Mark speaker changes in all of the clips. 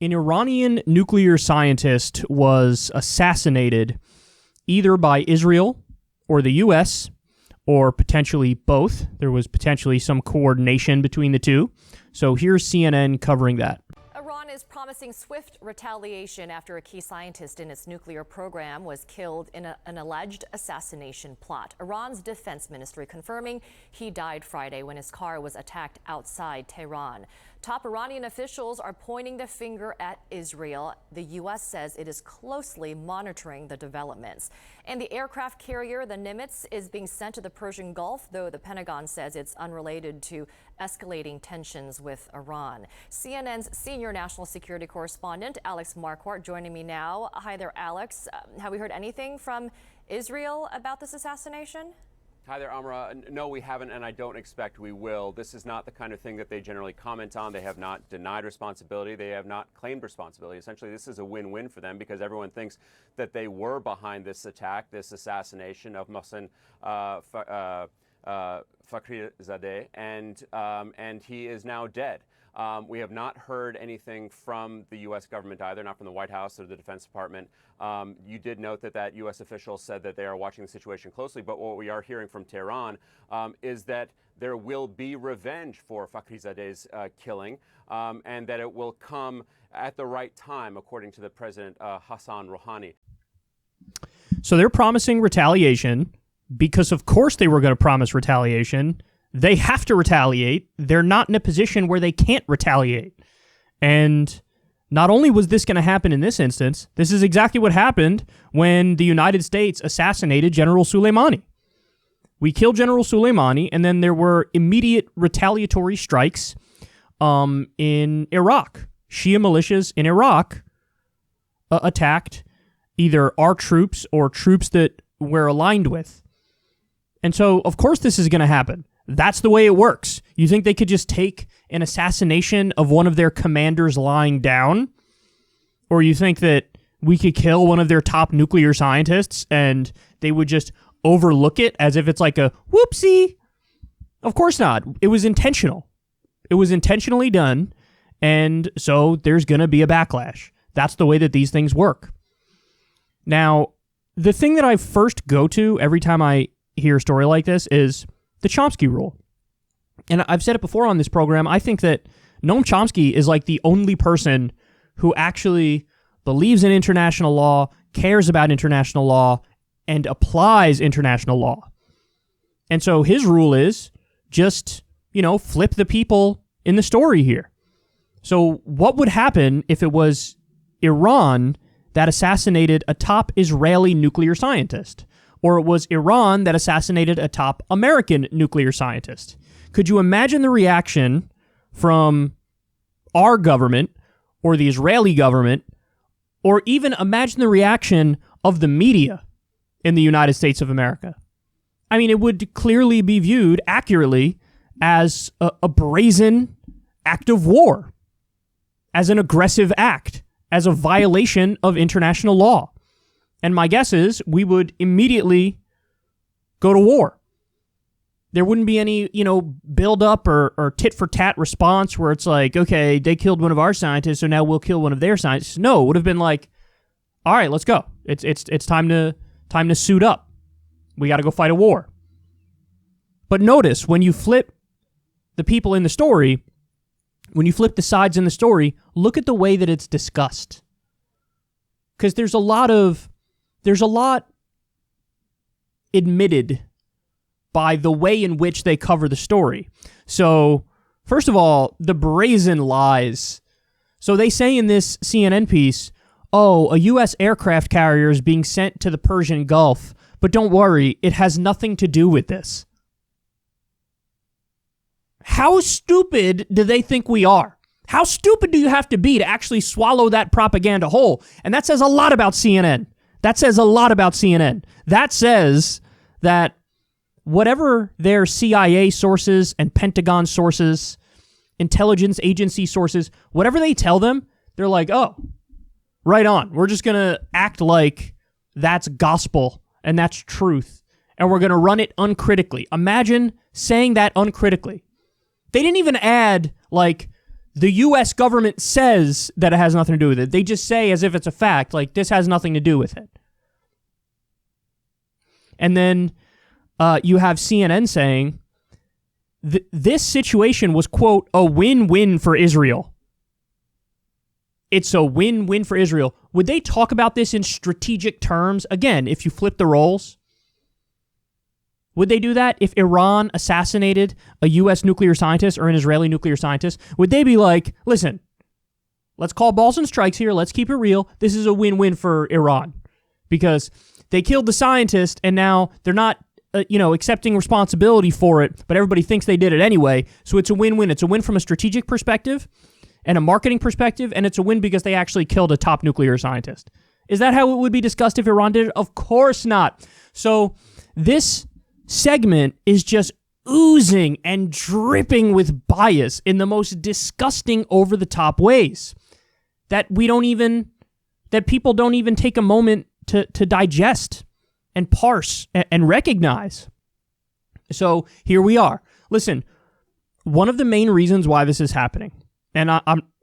Speaker 1: An Iranian nuclear scientist was assassinated either by Israel or the U.S., or potentially both. There was potentially some coordination between the two. So here's CNN covering that.
Speaker 2: Iran is promising swift retaliation after a key scientist in its nuclear program was killed in an alleged assassination plot. Iran's defense ministry confirming he died Friday when his car was attacked outside Tehran. Top Iranian officials are pointing the finger at Israel. The U.S. says it is closely monitoring the developments. And the aircraft carrier, the Nimitz, is being sent to the Persian Gulf, though the Pentagon says it's unrelated to escalating tensions with Iran. CNN's senior national security correspondent, Alex Marquardt, joining me now. Hi there, Alex. Have we heard anything from Israel about this assassination?
Speaker 3: Hi there, Amra. No, we haven't, and I don't expect we will. This is not the kind of thing that they generally comment on. They have not denied responsibility. They have not claimed responsibility. Essentially, this is a win-win for them because everyone thinks that they were behind this attack, this assassination of Mohsen Fakhrizadeh, and he is now dead. We have not heard anything from the U.S. government either, not from the White House or the Defense Department. You did note that U.S. official said that they are watching the situation closely, but what we are hearing from Tehran is that there will be revenge for Fakhrizadeh's killing, and that it will come at the right time, according to the President Hassan Rouhani.
Speaker 1: So they're promising retaliation because, of course, they were going to promise retaliation. They have to retaliate. They're not in a position where they can't retaliate. And not only was this going to happen in this instance, this is exactly what happened when the United States assassinated General Soleimani. We killed General Soleimani, and then there were immediate retaliatory strikes in Iraq. Shia militias in Iraq attacked either our troops or troops that we're aligned with. And so, of course, this is going to happen. That's the way it works. You think they could just take an assassination of one of their commanders lying down? Or you think that we could kill one of their top nuclear scientists and they would just overlook it as if it's like a whoopsie? Of course not. It was intentional. It was intentionally done, and so there's going to be a backlash. That's the way that these things work. Now, the thing that I first go to every time I hear a story like this is the Chomsky rule. And I've said it before on this program, I think that Noam Chomsky is like the only person who actually believes in international law, cares about international law, and applies international law. And so his rule is just, flip the people in the story here. So what would happen if it was Iran that assassinated a top Israeli nuclear scientist? Or it was Iran that assassinated a top American nuclear scientist? Could you imagine the reaction from our government or the Israeli government, or even imagine the reaction of the media in the United States of America? I mean, it would clearly be viewed accurately as a brazen act of war, as an aggressive act, as a violation of international law. And my guess is we would immediately go to war. There wouldn't be any, build up or tit for tat response where it's like, okay, they killed one of our scientists, so now we'll kill one of their scientists. No, it would have been like, all right, let's go. It's time to suit up. We got to go fight a war. But notice when you flip the people in the story, when you flip the sides in the story, look at the way that it's discussed. Because there's a lot admitted by the way in which they cover the story. So, first of all, the brazen lies. So they say in this CNN piece, a U.S. aircraft carrier is being sent to the Persian Gulf, but don't worry, it has nothing to do with this. How stupid do they think we are? How stupid do you have to be to actually swallow that propaganda whole? And that says a lot about CNN. That says that whatever their CIA sources and Pentagon sources, intelligence agency sources, whatever they tell them, they're like, oh, right on. We're just going to act like that's gospel and that's truth. And we're going to run it uncritically. Imagine saying that uncritically. They didn't even add, The U.S. government says that it has nothing to do with it. They just say as if it's a fact, like this has nothing to do with it. And then you have CNN saying this situation was, quote, a win-win for Israel. It's a win-win for Israel. Would they talk about this in strategic terms? Again, if you flip the roles, would they do that if Iran assassinated a U.S. nuclear scientist or an Israeli nuclear scientist? Would they be like, listen, let's call balls and strikes here. Let's keep it real. This is a win-win for Iran because they killed the scientist and now they're not, accepting responsibility for it, but everybody thinks they did it anyway. So it's a win-win. It's a win from a strategic perspective and a marketing perspective, and it's a win because they actually killed a top nuclear scientist. Is that how it would be discussed if Iran did it? Of course not. So this segment is just oozing and dripping with bias in the most disgusting, over-the-top ways that people don't even take a moment to digest and parse and recognize. So here we are. Listen, one of the main reasons why this is happening, and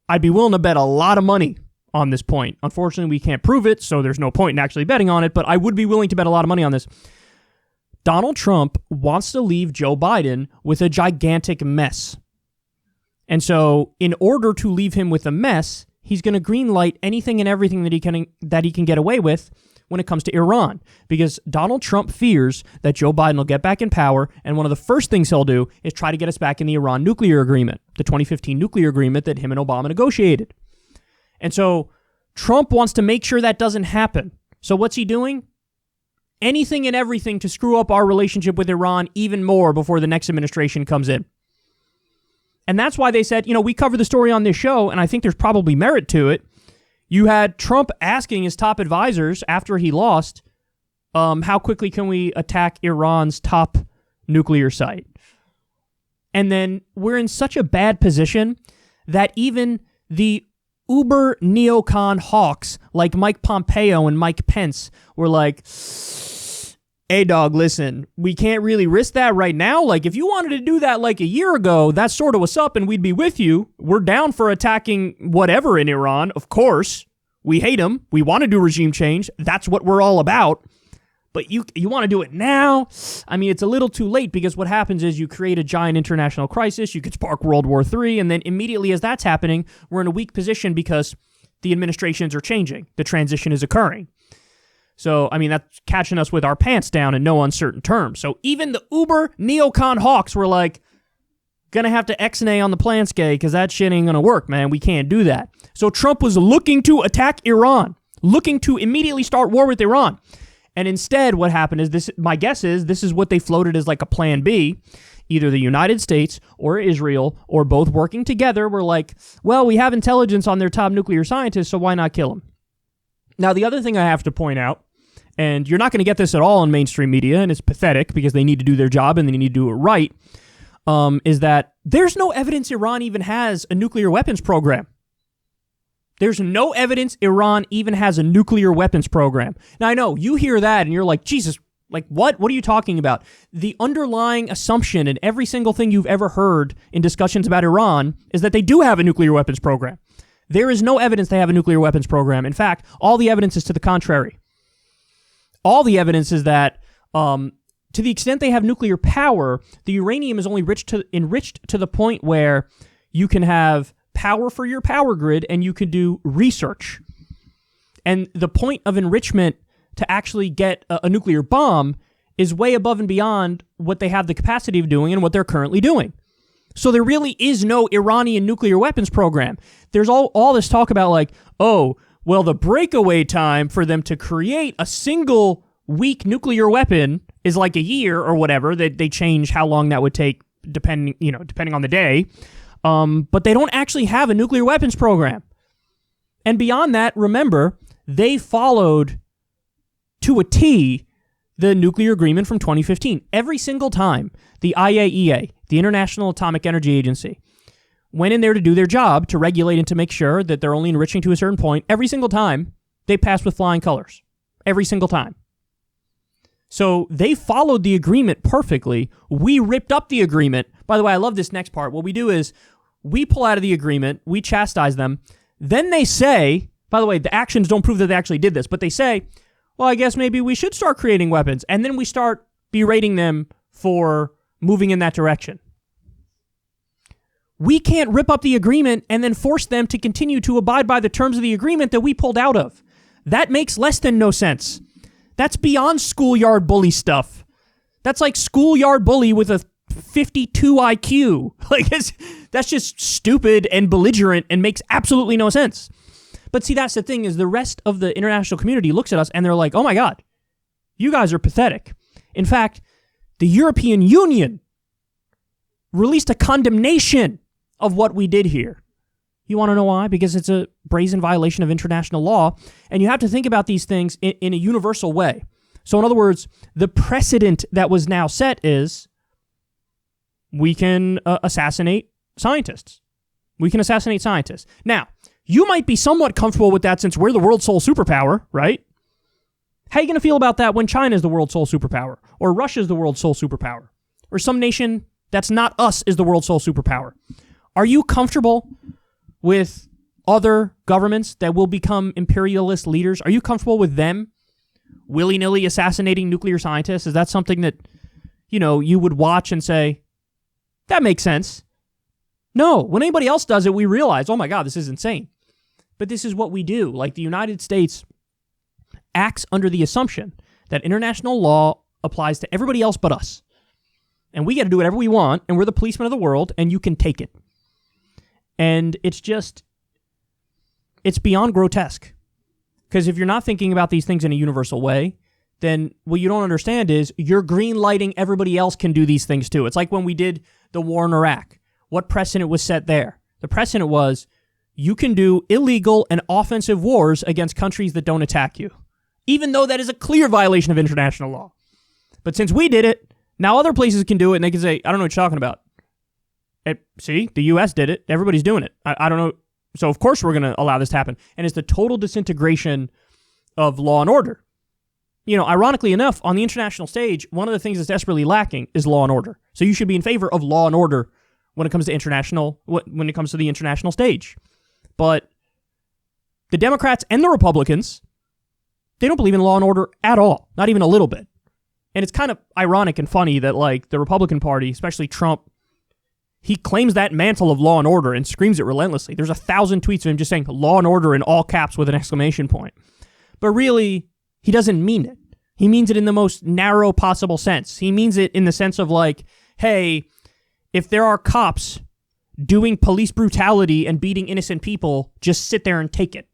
Speaker 1: I'd be willing to bet a lot of money on this point. Unfortunately, we can't prove it, so there's no point in actually betting on it, but I would be willing to bet a lot of money on this. Donald Trump wants to leave Joe Biden with a gigantic mess. And so in order to leave him with a mess, he's going to greenlight anything and everything that he can get away with when it comes to Iran, because Donald Trump fears that Joe Biden will get back in power, and one of the first things he'll do is try to get us back in the Iran nuclear agreement, the 2015 nuclear agreement that him and Obama negotiated. And so Trump wants to make sure that doesn't happen. So what's he doing? Anything and everything to screw up our relationship with Iran even more before the next administration comes in. And that's why they said, we cover the story on this show, and I think there's probably merit to it. You had Trump asking his top advisors after he lost, how quickly can we attack Iran's top nuclear site? And then we're in such a bad position that even the uber neocon hawks like Mike Pompeo and Mike Pence were like, hey, dog, listen, we can't really risk that right now. Like, if you wanted to do that like a year ago, that's sort of what's up, and we'd be with you. We're down for attacking whatever in Iran, of course. We hate them. We want to do regime change. That's what we're all about. But you want to do it now? I mean, it's a little too late, because what happens is you create a giant international crisis. You could spark World War III, and then immediately as that's happening, we're in a weak position because the administrations are changing. The transition is occurring. So, I mean, that's catching us with our pants down in no uncertain terms. So even the uber neocon hawks were like, gonna have to X-nay on the plans, gay, because that shit ain't gonna work, man. We can't do that. So Trump was looking to attack Iran, looking to immediately start war with Iran. And instead, what happened is this, my guess is this is what they floated as like a plan B. Either the United States or Israel or both working together were like, well, we have intelligence on their top nuclear scientists, so why not kill them? Now, the other thing I have to point out, and you're not going to get this at all in mainstream media, and it's pathetic because they need to do their job and they need to do it right, is that there's no evidence Iran even has a nuclear weapons program. There's no evidence Iran even has a nuclear weapons program. Now, I know you hear that and you're like, Jesus, like what? What are you talking about? The underlying assumption in every single thing you've ever heard in discussions about Iran is that they do have a nuclear weapons program. There is no evidence they have a nuclear weapons program. In fact, all the evidence is to the contrary. All the evidence is that to the extent they have nuclear power, the uranium is only enriched to the point where you can have power for your power grid and you can do research. And the point of enrichment to actually get a nuclear bomb is way above and beyond what they have the capacity of doing and what they're currently doing. So there really is no Iranian nuclear weapons program. There's all this talk about like, oh, well, the breakaway time for them to create a single weak nuclear weapon is like a year or whatever. They change how long that would take depending on the day. But they don't actually have a nuclear weapons program. And beyond that, remember, they followed to a T the nuclear agreement from 2015. Every single time the IAEA, the International Atomic Energy Agency, went in there to do their job, to regulate and to make sure that they're only enriching to a certain point, every single time they passed with flying colors. Every single time. So they followed the agreement perfectly. We ripped up the agreement. By the way, I love this next part. What we do is We pull out of the agreement. We chastise them. Then they say, by the way, the actions don't prove that they actually did this, but they say, well, I guess maybe we should start creating weapons. And then we start berating them for moving in that direction. We can't rip up the agreement and then force them to continue to abide by the terms of the agreement that we pulled out of. That makes less than no sense. That's beyond schoolyard bully stuff. That's like schoolyard bully with a 52 IQ. That's just stupid and belligerent and makes absolutely no sense. But see, that's the thing, is the rest of the international community looks at us and they're like, oh my God, you guys are pathetic. In fact, the European Union released a condemnation of what we did here. You want to know why? Because it's a brazen violation of international law, and you have to think about these things in a universal way. So in other words, the precedent that was now set is we can assassinate scientists. We can assassinate scientists. Now, you might be somewhat comfortable with that since we're the world's sole superpower, right? How are you going to feel about that when China is the world's sole superpower, or Russia is the world's sole superpower, or some nation that's not us is the world's sole superpower? Are you comfortable with other governments that will become imperialist leaders? Are you comfortable with them willy-nilly assassinating nuclear scientists? Is that something that, you would watch and say, that makes sense? No. When anybody else does it, we realize, oh my God, this is insane. But this is what we do. Like, the United States acts under the assumption that international law applies to everybody else but us. And we got to do whatever we want, and we're the policemen of the world, and you can take it. And it's beyond grotesque. Because if you're not thinking about these things in a universal way, then what you don't understand is you're green lighting everybody else can do these things too. It's like when we did the war in Iraq. What precedent was set there? The precedent was you can do illegal and offensive wars against countries that don't attack you, even though that is a clear violation of international law. But since we did it, now other places can do it, and they can say, I don't know what you're talking about. See, the U.S. did it. Everybody's doing it. I don't know. So, of course, we're going to allow this to happen. And it's the total disintegration of law and order. Ironically enough, on the international stage, one of the things that's desperately lacking is law and order. So you should be in favor of law and order when it comes to the international stage. But the Democrats and the Republicans, they don't believe in law and order at all. Not even a little bit. And it's kind of ironic and funny that, the Republican Party, especially Trump, he claims that mantle of law and order and screams it relentlessly. There's 1,000 tweets of him just saying law and order in all caps with an exclamation point. But really, he doesn't mean it. He means it in the most narrow possible sense. He means it in the sense of hey, if there are cops doing police brutality and beating innocent people, just sit there and take it.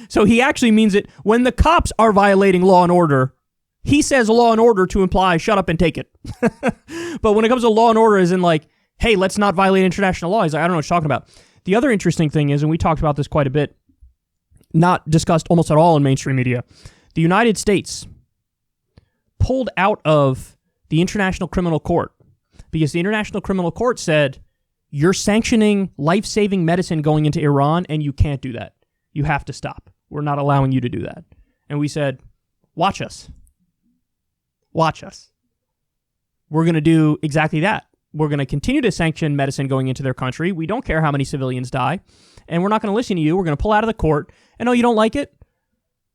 Speaker 1: So he actually means it when the cops are violating law and order. He says law and order to imply shut up and take it. But when it comes to law and order, as in hey, let's not violate international law, he's like, I don't know what you're talking about. The other interesting thing is, and we talked about this quite a bit, not discussed almost at all in mainstream media, the United States pulled out of the International Criminal Court because the International Criminal Court said, you're sanctioning life-saving medicine going into Iran, and you can't do that. You have to stop. We're not allowing you to do that. And we said, watch us. Watch us. We're going to do exactly that. We're going to continue to sanction medicine going into their country. We don't care how many civilians die. And we're not going to listen to you. We're going to pull out of the court. And you don't like it?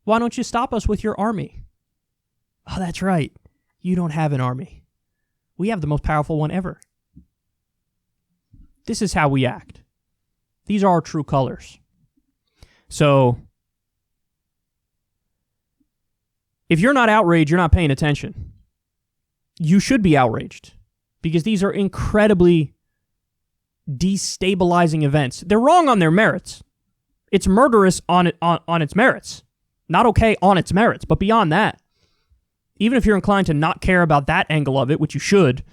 Speaker 1: Why don't you stop us with your army? Oh, that's right. You don't have an army. We have the most powerful one ever. This is how we act. These are our true colors. So, if you're not outraged, you're not paying attention. You should be outraged. Because these are incredibly destabilizing events. They're wrong on their merits. It's murderous on its merits. Not okay on its merits. But beyond that, even if you're inclined to not care about that angle of it, which you should,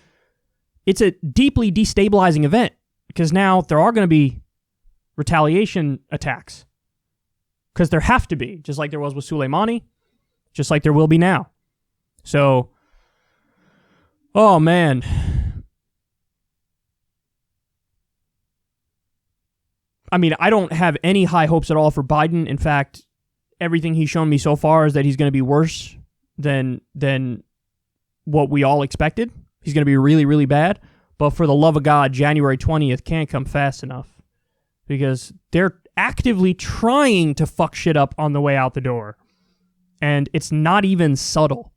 Speaker 1: it's a deeply destabilizing event. Because now there are going to be retaliation attacks. Because there have to be. Just like there was with Soleimani. Just like there will be now. So, oh man. I mean, I don't have any high hopes at all for Biden. In fact, everything he's shown me so far is that he's going to be worse than what we all expected. He's going to be really, really bad. But for the love of God, January 20th can't come fast enough. because they're actively trying to fuck shit up on the way out the door. And it's not even subtle.